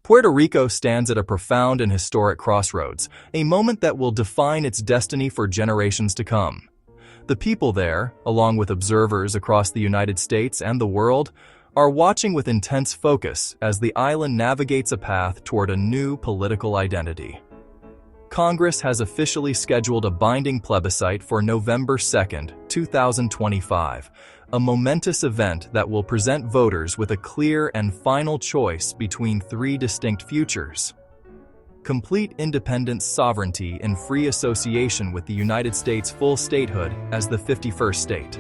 Puerto Rico stands at a profound and historic crossroads, a moment that will define its destiny for generations to come. The people there, along with observers across the United States and the world, are watching with intense focus as the island navigates a path toward a new political identity. Congress has officially scheduled a binding plebiscite for November 2, 2025, a momentous event that will present voters with a clear and final choice between three distinct futures: complete independence, sovereignty, and free association with the United States, full statehood as the 51st state.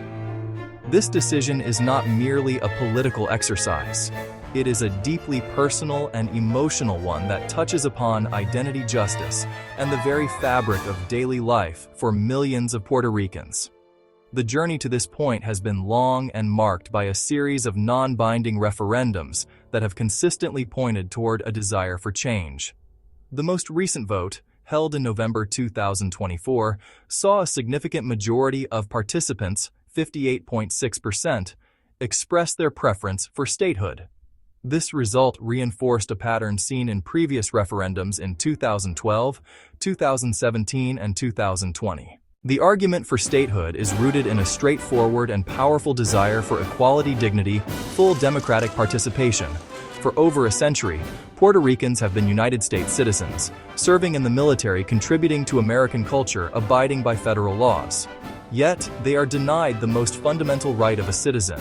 This decision is not merely a political exercise. It is a deeply personal and emotional one that touches upon identity, justice, and the very fabric of daily life for millions of Puerto Ricans. The journey to this point has been long and marked by a series of non-binding referendums that have consistently pointed toward a desire for change. The most recent vote, held in November 2024, saw a significant majority of participants, 58.6%, express their preference for statehood. This result reinforced a pattern seen in previous referendums in 2012, 2017, and 2020. The argument for statehood is rooted in a straightforward and powerful desire for equality, dignity, full democratic participation. For over a century, Puerto Ricans have been United States citizens, serving in the military, contributing to American culture, abiding by federal laws. Yet, they are denied the most fundamental right of a citizen: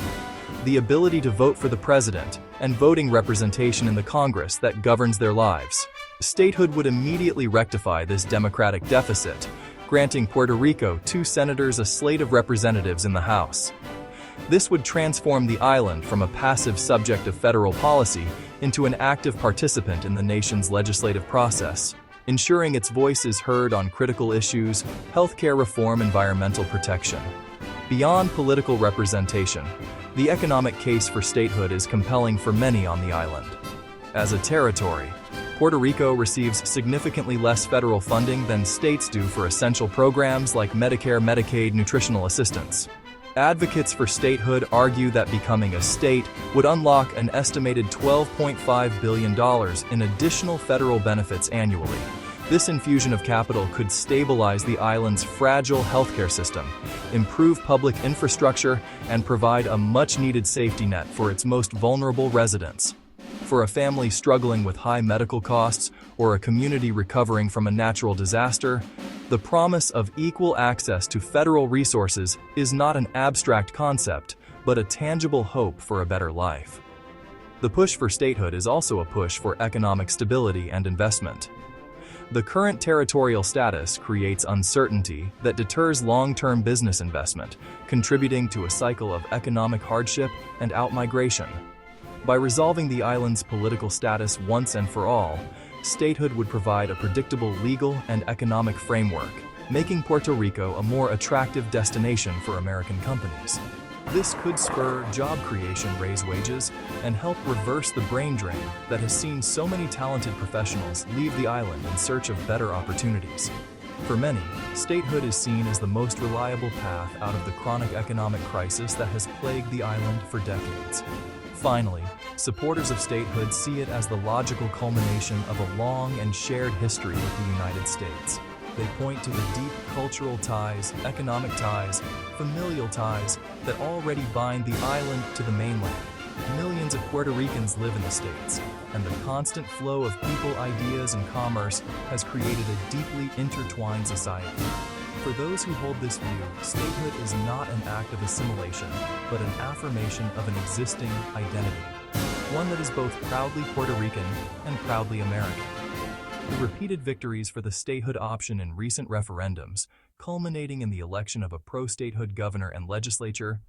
the ability to vote for the president and voting representation in the Congress that governs their lives. Statehood would immediately rectify this democratic deficit, granting Puerto Rico 2 senators, a slate of representatives in the House. This would transform the island from a passive subject of federal policy into an active participant in the nation's legislative process, ensuring its voice is heard on critical issues: healthcare reform, environmental protection. Beyond political representation, the economic case for statehood is compelling for many on the island. As a territory, Puerto Rico receives significantly less federal funding than states do for essential programs like Medicare, Medicaid, nutritional assistance. Advocates for statehood argue that becoming a state would unlock an estimated $12.5 billion in additional federal benefits annually. This infusion of capital could stabilize the island's fragile healthcare system, improve public infrastructure, and provide a much-needed safety net for its most vulnerable residents. For a family struggling with high medical costs or a community recovering from a natural disaster, the promise of equal access to federal resources is not an abstract concept, but a tangible hope for a better life. The push for statehood is also a push for economic stability and investment. The current territorial status creates uncertainty that deters long-term business investment, contributing to a cycle of economic hardship and outmigration. By resolving the island's political status once and for all, statehood would provide a predictable legal and economic framework, making Puerto Rico a more attractive destination for American companies. This could spur job creation, raise wages, and help reverse the brain drain that has seen so many talented professionals leave the island in search of better opportunities. For many, statehood is seen as the most reliable path out of the chronic economic crisis that has plagued the island for decades. Finally, supporters of statehood see it as the logical culmination of a long and shared history with the United States. They point to the deep cultural ties, economic ties, familial ties that already bind the island to the mainland. Millions of Puerto Ricans live in the States, and the constant flow of people, ideas, and commerce has created a deeply intertwined society. For those who hold this view, statehood is not an act of assimilation, but an affirmation of an existing identity, one that is both proudly Puerto Rican and proudly American. The repeated victories for the statehood option in recent referendums, culminating in the election of a pro-statehood governor and legislature,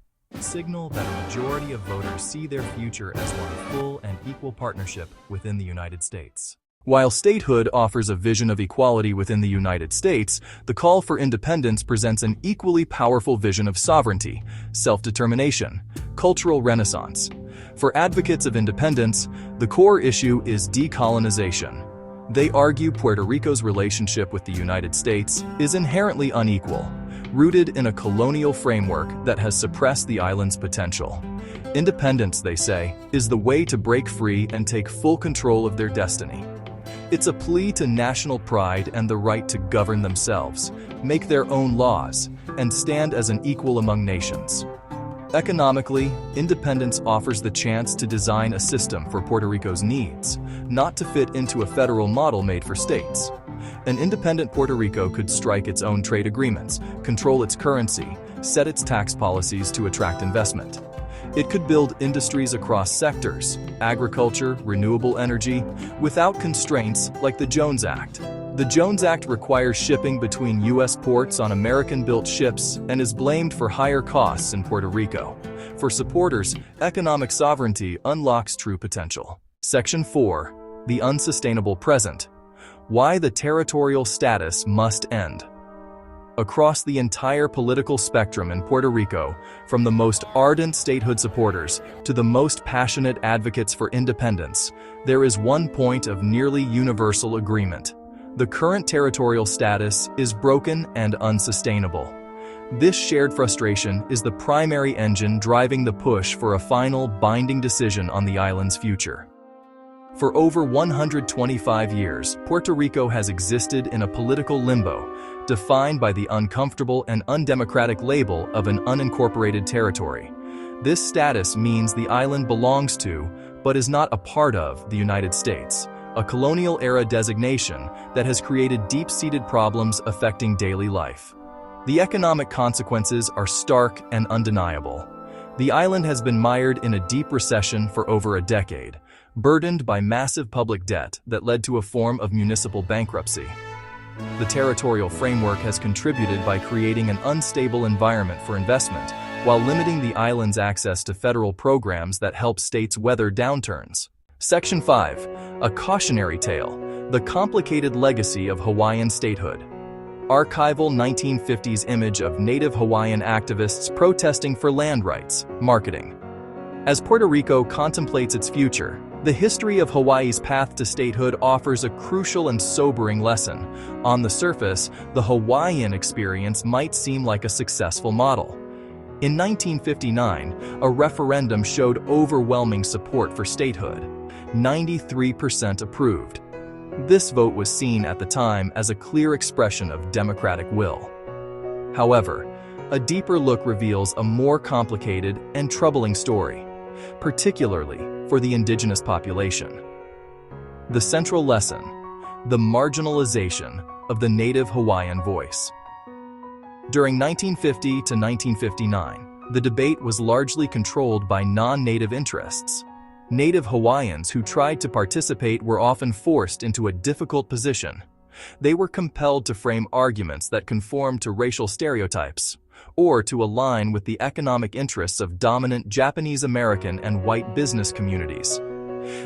signal that a majority of voters see their future as one of full and equal partnership within the United States. While statehood offers a vision of equality within the United States, the call for independence presents an equally powerful vision of sovereignty, self-determination, cultural renaissance. For advocates of independence, the core issue is decolonization. They argue Puerto Rico's relationship with the United States is inherently unequal, rooted in a colonial framework that has suppressed the island's potential. Independence, they say, is the way to break free and take full control of their destiny. It's a plea to national pride and the right to govern themselves, make their own laws, and stand as an equal among nations. Economically, independence offers the chance to design a system for Puerto Rico's needs, not to fit into a federal model made for states. An independent Puerto Rico could strike its own trade agreements, control its currency, set its tax policies to attract investment. It could build industries across sectors, agriculture, renewable energy, without constraints like the Jones Act. The Jones Act requires shipping between U.S. ports on American-built ships and is blamed for higher costs in Puerto Rico. For supporters, economic sovereignty unlocks true potential. Section 4. The unsustainable present. Why the territorial status must end. Across the entire political spectrum in Puerto Rico, from the most ardent statehood supporters to the most passionate advocates for independence, there is one point of nearly universal agreement. The current territorial status is broken and unsustainable. This shared frustration is the primary engine driving the push for a final, binding decision on the island's future. For over 125 years, Puerto Rico has existed in a political limbo, defined by the uncomfortable and undemocratic label of an unincorporated territory. This status means the island belongs to, but is not a part of, the United States, a colonial-era designation that has created deep-seated problems affecting daily life. The economic consequences are stark and undeniable. The island has been mired in a deep recession for over a decade, burdened by massive public debt that led to a form of municipal bankruptcy. The territorial framework has contributed by creating an unstable environment for investment, while limiting the island's access to federal programs that help states weather downturns. Section 5. A cautionary tale. The complicated legacy of Hawaiian statehood. Archival 1950s image of native Hawaiian activists protesting for land rights. Marketing. As Puerto Rico contemplates its future, the history of Hawaii's path to statehood offers a crucial and sobering lesson. On the surface, the Hawaiian experience might seem like a successful model. In 1959, a referendum showed overwhelming support for statehood. 93% approved. This vote was seen at the time as a clear expression of democratic will. However, a deeper look reveals a more complicated and troubling story, particularly for the indigenous population. The central lesson: the marginalization of the native Hawaiian voice. During 1950 to 1959, the debate was largely controlled by non-native interests. Native Hawaiians who tried to participate were often forced into a difficult position. They were compelled to frame arguments that conformed to racial stereotypes, or to align with the economic interests of dominant Japanese American and white business communities.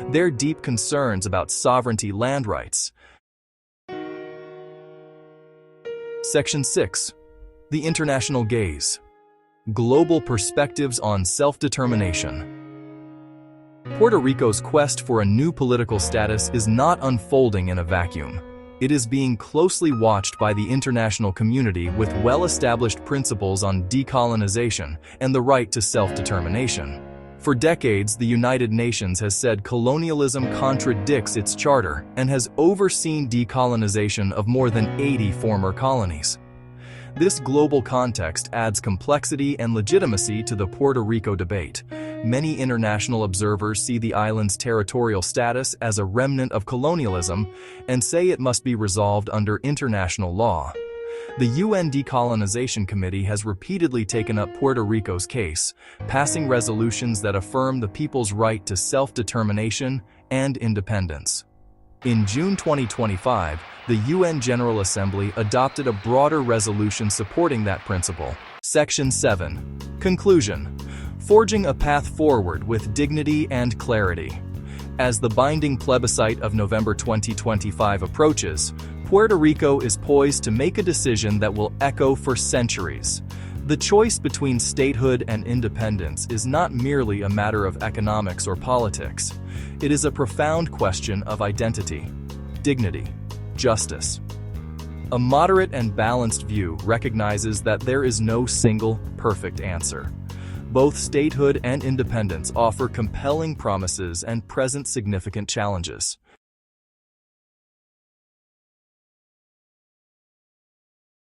Their deep concerns about sovereignty land rights. Section 6. The international gaze. Global perspectives on self-determination. Puerto Rico's quest for a new political status is not unfolding in a vacuum. It is being closely watched by the international community with well-established principles on decolonization and the right to self-determination. For decades, the United Nations has said colonialism contradicts its charter and has overseen decolonization of more than 80 former colonies. This global context adds complexity and legitimacy to the Puerto Rico debate. Many international observers see the island's territorial status as a remnant of colonialism and say it must be resolved under international law. The UN Decolonization Committee has repeatedly taken up Puerto Rico's case, passing resolutions that affirm the people's right to self-determination and independence. In June 2025, the UN General Assembly adopted a broader resolution supporting that principle. Section 7. Conclusion. Forging a path forward with dignity and clarity. As the binding plebiscite of November 2025 approaches, Puerto Rico is poised to make a decision that will echo for centuries. The choice between statehood and independence is not merely a matter of economics or politics. It is a profound question of identity, dignity, justice. A moderate and balanced view recognizes that there is no single, perfect answer. Both statehood and independence offer compelling promises and present significant challenges.